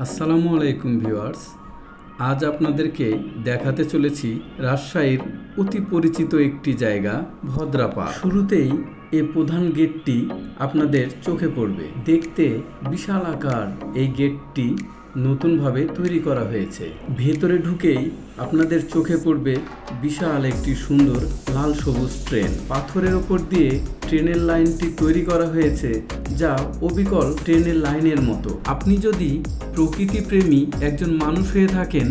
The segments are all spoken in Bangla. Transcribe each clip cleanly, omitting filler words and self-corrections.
আসসালামু আলাইকুম ভিউয়ার্স। আজ আপনাদেরকে দেখাতে চলেছি রাজশাহীর অতি পরিচিত একটি জায়গা ভদ্রাপাড়। শুরুতেই এই প্রধান গেটটি আপনাদের চোখে পড়বে। দেখতে বিশাল আকার এই গেটটি নতুনভাবে তৈরি করা হয়েছে। ভেতরে ঢুকেই আপনাদের চোখে পড়বে বিশাল একটি সুন্দর লাল সবুজ ট্রেন। পাথরের ওপর দিয়ে ট্রেনের লাইনটি তৈরি করা হয়েছে, যা অবিকল ট্রেনের লাইনের মতো। আপনি যদি প্রকৃতিপ্রেমী একজন মানুষ হয়ে থাকেন,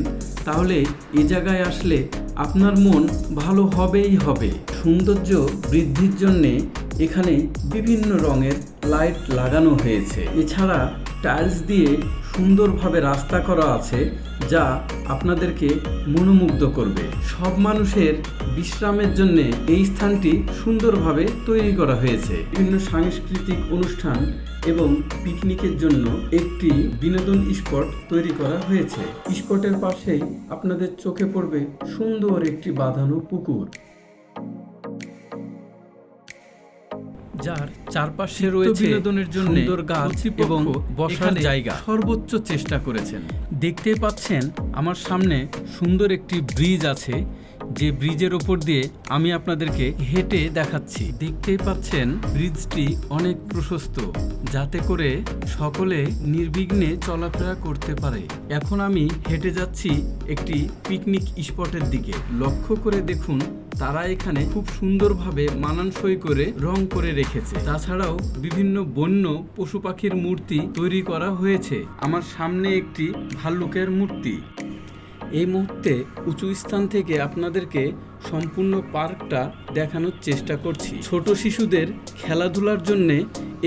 তাহলে এই জায়গায় আসলে আপনার মন ভালো হবেই হবে। সৌন্দর্য বৃদ্ধির জন্যে এখানে বিভিন্ন রঙের লাইট লাগানো হয়েছে। এছাড়া টাইলস দিয়ে সুন্দরভাবে রাস্তা করা আছে, যা আপনাদেরকে মনোমুগ্ধ করবে। সব মানুষের বিশ্রামের জন্য এই স্থানটি সুন্দরভাবে তৈরি করা হয়েছে। বিভিন্ন সাংস্কৃতিক অনুষ্ঠান এবং পিকনিকের জন্য একটি বিনোদন স্পট তৈরি করা হয়েছে। স্পটের পাশেই আপনাদের চোখে পড়বে সুন্দর একটি বাঁধানো পুকুর, যার চারপাশে রয়েছে বিনোদনের জন্য সুন্দর গাছ এবং বসার জায়গা। সর্বোচ্চ চেষ্টা করেছেন। দেখতে পাচ্ছেন আমার সামনে সুন্দর একটি ব্রিজ আছে, যে ব্রিজের ওপর দিয়ে আমি আপনাদেরকে হেঁটে দেখাচ্ছি। দেখতেই পাচ্ছেন ব্রিজটি অনেক প্রশস্ত, যাতে করে সকলে নির্বিঘ্নে চলাফেরা করতে পারে। এখন আমি হেঁটে যাচ্ছি একটি পিকনিক স্পটের দিকে। লক্ষ্য করে দেখুন, তারা এখানে খুব সুন্দরভাবে মানানসই করে রং করে রেখেছে। তাছাড়াও বিভিন্ন বন্য পশু পাখির মূর্তি তৈরি করা হয়েছে। আমার সামনে একটি ভাল্লুকের মূর্তি। এই মুহূর্তে উঁচু স্থান থেকে আপনাদেরকে সম্পূর্ণ পার্কটা দেখানোর চেষ্টা করছি। ছোট শিশুদের খেলাধুলার জন্যে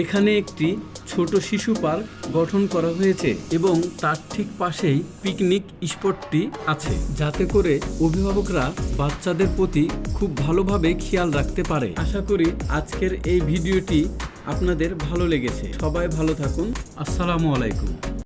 এখানে একটি ছোট শিশু পার্ক গঠন করা হয়েছে এবং তার ঠিক পাশেই পিকনিক স্পটটি আছে, যাতে করে অভিভাবকরা বাচ্চাদের প্রতি খুব ভালোভাবে খেয়াল রাখতে পারে। আশা করি আজকের এই ভিডিওটি আপনাদের ভালো লেগেছে। সবাই ভালো থাকুন। আসসালামু আলাইকুম।